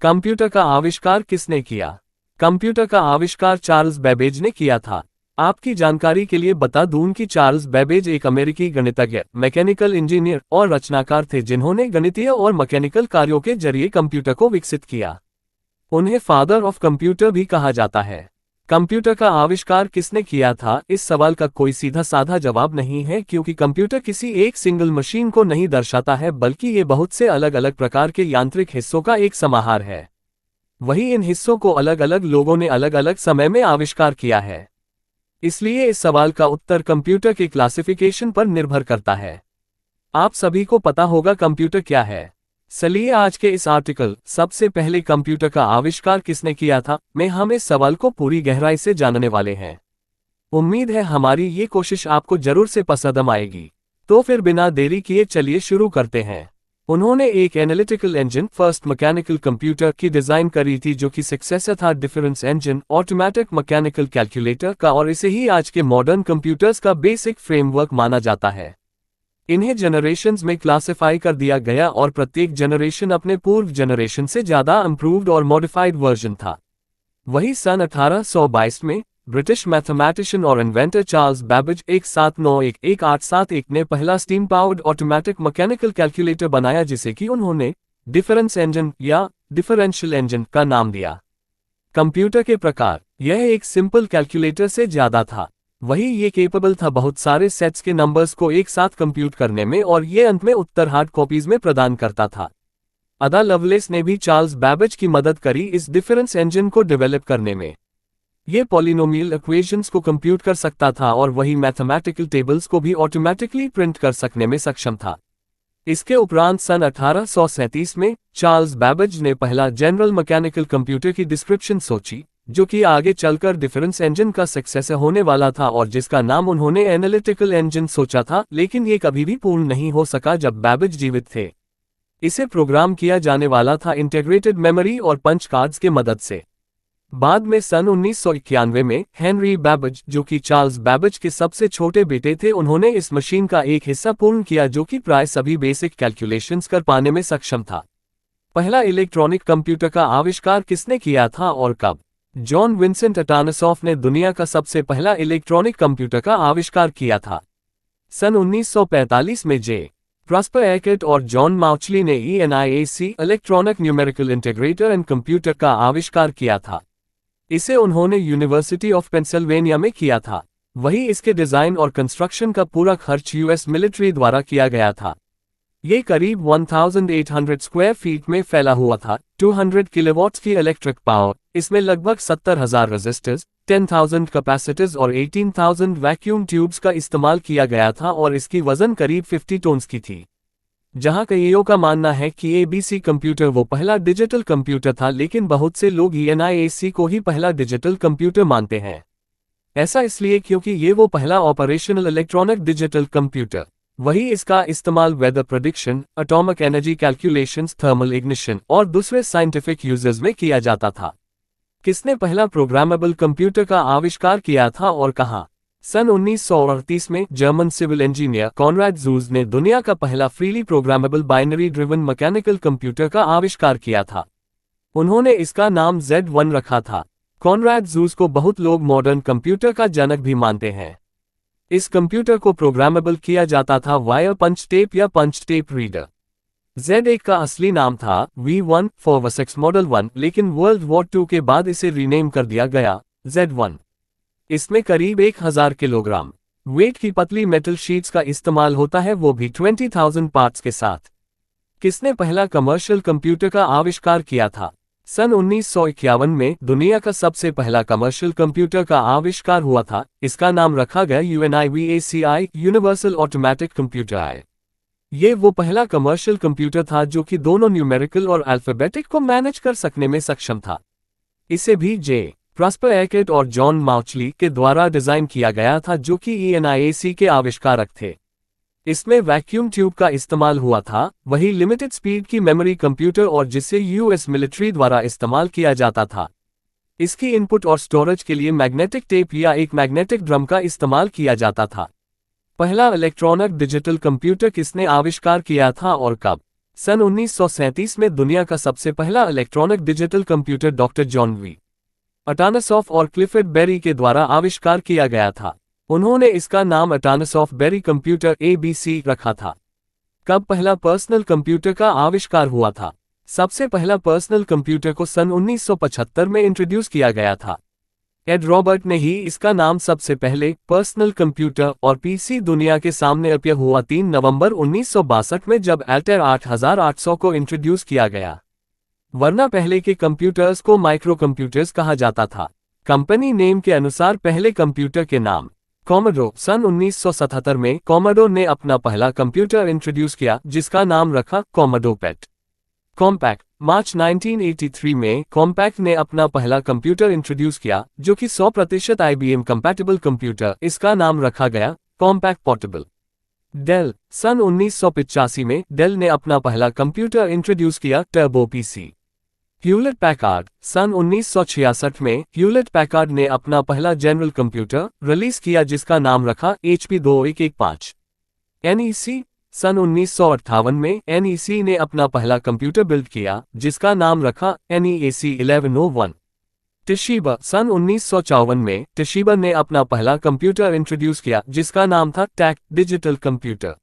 Computer का आविष्कार किसने किया? कंप्यूटर का आविष्कार चार्ल्स बेबेज ने किया था। आपकी जानकारी के लिए बता दूं कि चार्ल्स बेबेज एक अमेरिकी गणितज्ञ, मैकेनिकल इंजीनियर और रचनाकार थे जिन्होंने गणितीय और मैकेनिकल कार्यों के जरिए कंप्यूटर को विकसित किया। उन्हें फादर ऑफ कंप्यूटर भी कहा जाता है। कंप्यूटर का आविष्कार किसने किया था? इस सवाल का कोई सीधा साधा जवाब नहीं है, क्योंकि कंप्यूटर किसी एक सिंगल मशीन को नहीं दर्शाता है, बल्कि ये बहुत से अलग अलग प्रकार के यांत्रिक हिस्सों का एक समाहार है। वही इन हिस्सों को अलग अलग लोगों ने अलग अलग समय में आविष्कार किया है। इसलिए इस सवाल का उत्तर कंप्यूटर के क्लासिफिकेशन पर निर्भर करता है। आप सभी को पता होगा कंप्यूटर क्या है। चलिए आज के इस आर्टिकल सबसे पहले कंप्यूटर का आविष्कार किसने किया था में हम इस सवाल को पूरी गहराई से जानने वाले हैं। उम्मीद है हमारी ये कोशिश आपको जरूर से पसंद आएगी। तो फिर बिना देरी किए चलिए शुरू करते हैं। उन्होंने एक analytical engine first mechanical computer की डिजाइन करी थी, जो कि सक्सेसर था difference engine automatic mechanical calculator का, और इसे ही आज के मॉडर्न कंप्यूटर्स का बेसिक फ्रेमवर्क माना जाता है। इन्हें जनरेशंस में क्लासिफाई कर दिया गया और प्रत्येक जनरेशन अपने पूर्व जनरेशन से ज्यादा इंप्रूव्ड और मॉडिफाइड वर्जन था। वही सन 1822 में ब्रिटिश मैथमेटिशियन और इन्वेंटर चार्ल्स बेबेज 1791-1871 ने पहला steam powered automatic mechanical calculator बनाया, जिसे कि उन्होंने डिफरेंस इंजन या डिफरेंशियल इंजन का नाम दिया। कंप्यूटर के प्रकार, यह एक सिंपल कैलकुलेटर से ज्यादा था। वही ये केपेबल था बहुत सारे सेट्स के नंबर्स को एक साथ कंप्यूट करने में, और ये अंत में उत्तर हार्ड कॉपीज में प्रदान करता था। अदा लवलेस ने भी चार्ल्स बेबेज की मदद करी इस डिफरेंस इंजन को डेवलप करने में। ये पॉलिनोमियल इक्वेशंस को कंप्यूट कर सकता था और वही मैथमेटिकल टेबल्स को भी ऑटोमेटिकली प्रिंट कर सकने में सक्षम था। इसके उपरांत सन 1837 में चार्ल्स बेबेज ने पहला जनरल मैकेनिकल कंप्यूटर की डिस्क्रिप्शन सोची, जो कि आगे चलकर डिफरेंस इंजन का सक्सेसर होने वाला था और जिसका नाम उन्होंने एनालिटिकल इंजन सोचा था, लेकिन ये कभी भी पूर्ण नहीं हो सका जब बेबेज जीवित थे। इसे प्रोग्राम किया जाने वाला था इंटीग्रेटेड मेमोरी और पंच कार्ड्स के मदद से। बाद में सन 1991 में हेनरी बेबेज, जो कि चार्ल्स बेबेज के सबसे छोटे बेटे थे, उन्होंने इस मशीन का एक हिस्सा पूर्ण किया जो कि प्राय सभी बेसिक कैलकुलेशंस कर पाने में सक्षम था। पहला इलेक्ट्रॉनिक कंप्यूटर का आविष्कार किसने किया था और कब? जॉन विंसेंट अटानासॉफ ने दुनिया का सबसे पहला इलेक्ट्रॉनिक कंप्यूटर का आविष्कार किया था। सन 1945 में जे. प्रॉस्पर एकेट और जॉन माउचली ने ENIAC electronic numerical integrator and computer का आविष्कार किया था। इसे उन्होंने यूनिवर्सिटी ऑफ पेंसिल्वेनिया में किया था। वही इसके डिजाइन और कंस्ट्रक्शन का पूरा खर्च US मिलिट्री द्वारा किया गया था। ये करीब 1800 स्क्वायर फीट में फैला हुआ था। 200 किलोवाट्स की इलेक्ट्रिक पावर, इसमें लगभग 70,000 रेजिस्टर्स, 10,000 कैपेसिटर्स और 18,000 वैक्यूम ट्यूब्स का इस्तेमाल किया गया था, और इसकी वजन करीब 50 टोन्स की थी। जहां कईयों का मानना है कि ABC कंप्यूटर वो पहला डिजिटल कंप्यूटर था, लेकिन बहुत से लोग ENIAC को ही पहला डिजिटल कंप्यूटर मानते हैं। ऐसा इसलिए क्योंकि ये वो पहला ऑपरेशनल इलेक्ट्रॉनिक डिजिटल कंप्यूटर, वही इसका इस्तेमाल weather prediction, atomic energy calculations, thermal ignition और दूसरे साइंटिफिक यूजेस में किया जाता था। किसने पहला प्रोग्रामेबल कंप्यूटर का आविष्कार किया था और कहां? सन 1938 में German civil engineer Konrad Zuse ने दुनिया का पहला freely programmable binary driven mechanical computer का आविष्कार किया था। उन्होंने इसका नाम Z1 रखा था। कॉनराड जूस को बहुत लोग मॉडर्न कंप्यूटर का जनक भी मानते हैं। इस कंप्यूटर को प्रोग्रामेबल किया जाता था वाया पंच टेप या पंच टेप रीडर। Z1 का असली नाम था V1 फॉर वसेक्स मॉडल 1, लेकिन वर्ल्ड वॉर 2 के बाद इसे रीनेम कर दिया गया Z1। इसमें करीब 1000 किलोग्राम वेट की पतली मेटल शीट्स का इस्तेमाल होता है, वो भी 20,000 पार्ट्स के साथ। किसने पहला कमर्शियल कंप्यूटर का आविष्कार किया था? सन 1951 में दुनिया का सबसे पहला कमर्शियल कंप्यूटर का आविष्कार हुआ था। इसका नाम रखा गया UNIVACI, यूनिवर्सल ऑटोमेटिक कंप्यूटर है। ये वो पहला कमर्शियल कंप्यूटर था जो कि दोनों न्यूमेरिकल और अल्फाबेटिक को मैनेज कर सकने में सक्षम था। इसे भी जे. प्रॉस्पर एकेट और जॉन माउचली के द्वारा डिजाइन किया गया था, जो कि ENIAC के आविष्कारक थे। इसमें वैक्यूम ट्यूब का इस्तेमाल हुआ था, वही लिमिटेड स्पीड की मेमोरी कंप्यूटर और जिसे US मिलिट्री द्वारा इस्तेमाल किया जाता था। इसकी इनपुट और स्टोरेज के लिए मैग्नेटिक टेप या एक मैग्नेटिक ड्रम का इस्तेमाल किया जाता था। पहला इलेक्ट्रॉनिक डिजिटल कंप्यूटर किसने आविष्कार किया था और कब? सन 1937 में दुनिया का सबसे पहला electronic digital computer doctor John V Atanasoff और क्लिफर्ड बेरी के द्वारा आविष्कार किया गया था। उन्होंने इसका नाम अटानसॉफ बेरी कंप्यूटर ABC रखा था। कब पहला पर्सनल कंप्यूटर का आविष्कार हुआ था? सबसे पहला पर्सनल कंप्यूटर को सन 1975 में इंट्रोड्यूस किया गया था। एड रॉबर्ट ने ही इसका नाम सबसे पहले पर्सनल कंप्यूटर और PC दुनिया के सामने अपीयर हुआ 3 नवंबर 1962 में, जब एल्टेर 8800 को इंट्रोड्यूस किया गया। वरना पहले के कंप्यूटर्स को माइक्रो कंप्यूटर्स कहा जाता था। कंपनी नेम के अनुसार पहले कंप्यूटर के नाम कॉमोडोर। सन 1977 में कॉमोडोर ने अपना पहला कंप्यूटर इंट्रोड्यूस किया जिसका नाम रखा कॉमोडोर पेट। कॉम्पैक्ट। मार्च 1983 में कॉम्पैक्ट ने अपना पहला कंप्यूटर इंट्रोड्यूस किया जो कि 100% IBM कंपैटिबल कंप्यूटर, इसका नाम रखा गया कॉम्पैक्ट पोर्टेबल। डेल। सन 1985 में डेल ने अपना पहला कंप्यूटर इंट्रोड्यूस किया टर्बो PC। Hewlett Packard. सन 1966 में ह्यूलेट पैकार्ड ने अपना पहला जनरल कंप्यूटर रिलीज किया जिसका नाम रखा HP 2115। NEC। सन 1958 में NEC ने अपना पहला कंप्यूटर बिल्ड किया जिसका नाम रखा NEAC 1101। टोशिबा। सन 1954 में टोशिबा ने अपना पहला कंप्यूटर इंट्रोड्यूस किया जिसका नाम था टैक डिजिटल कंप्यूटर।